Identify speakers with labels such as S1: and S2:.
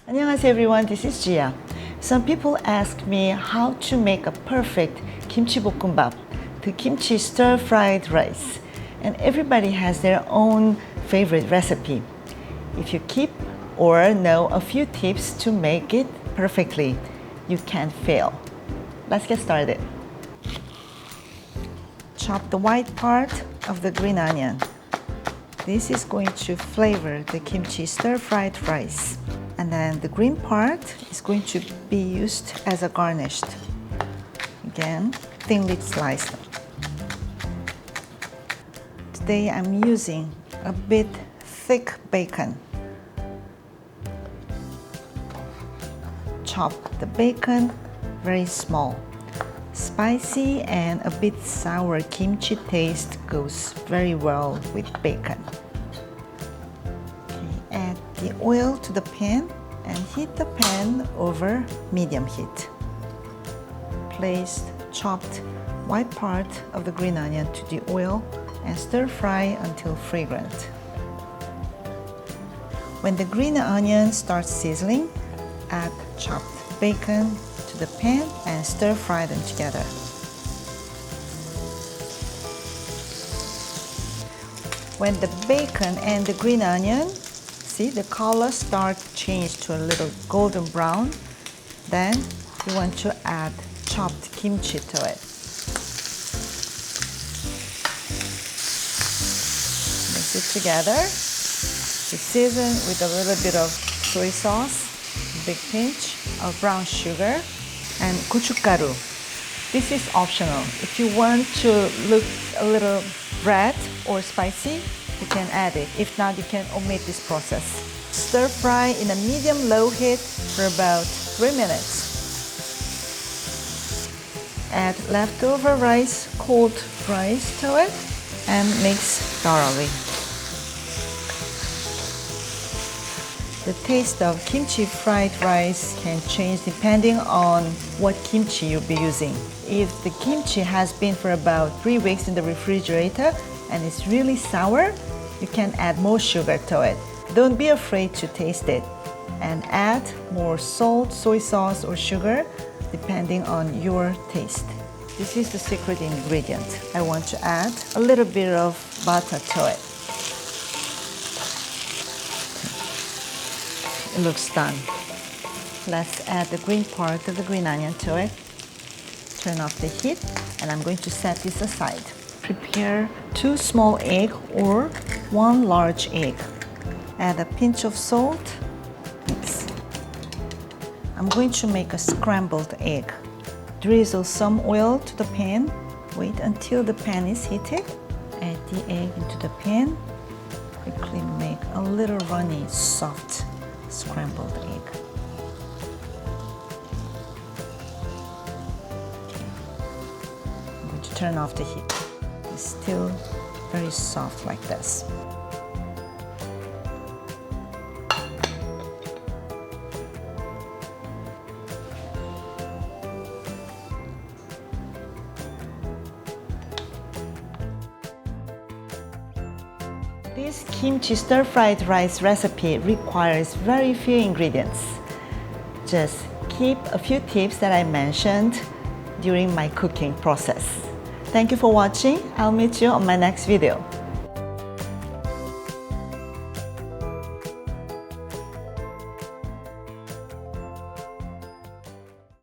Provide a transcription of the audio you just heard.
S1: 안녕하세요 everyone, this is Gia. Some people ask me how to make a perfect kimchi bokkeumbap, the kimchi stir-fried rice. And everybody has their own favorite recipe. If you keep or know a few tips to make it perfectly, you can't fail. Let's get started. Chop the white part of the green onion. This is going to flavor the kimchi stir-fried rice. And then the green part is going to be used as a garnish. Again, thinly sliced. Today I'm using a bit thick bacon. Chop the bacon very small. Spicy and a bit sour kimchi taste goes very well with bacon. Add the oil to the pan and heat the pan over medium heat. Place chopped white part of the green onion to the oil and stir fry until fragrant. When the green onion starts sizzling, add chopped bacon to the pan and stir fry them together. When the bacon and the green onion, see the color start to change to a little golden brown, then you want to add chopped kimchi to it. Mix it together. You season with a little bit of soy sauce, a big pinch of brown sugar, and gochugaru. This is optional. If you want to look a little red or spicy, you can add it. If not, you can omit this process. Stir fry in a medium-low heat for about 3 minutes. Add leftover rice, cold rice to it, and mix thoroughly. The taste of kimchi fried rice can change depending on what kimchi you'll be using. If the kimchi has been for about 3 weeks in the refrigerator and it's really sour, you can add more sugar to it. Don't be afraid to taste it and add more salt, soy sauce, or sugar depending on your taste. This is the secret ingredient. I want to add a little bit of butter to it. It looks done. Let's add the green part of the green onion to it. Turn off the heat, and I'm going to set this aside. Prepare 2 small eggs or 1 large egg. Add a pinch of salt. Mix. I'm going to make a scrambled egg. Drizzle some oil to the pan. Wait until the pan is heated. Add the egg into the pan. Quickly make a little runny, soft scrambled egg. I'm going to turn off the heat. It's still very soft like this. This kimchi stir-fried rice recipe requires very few ingredients. Just keep a few tips that I mentioned during my cooking process. Thank you for watching. I'll meet you on my next video.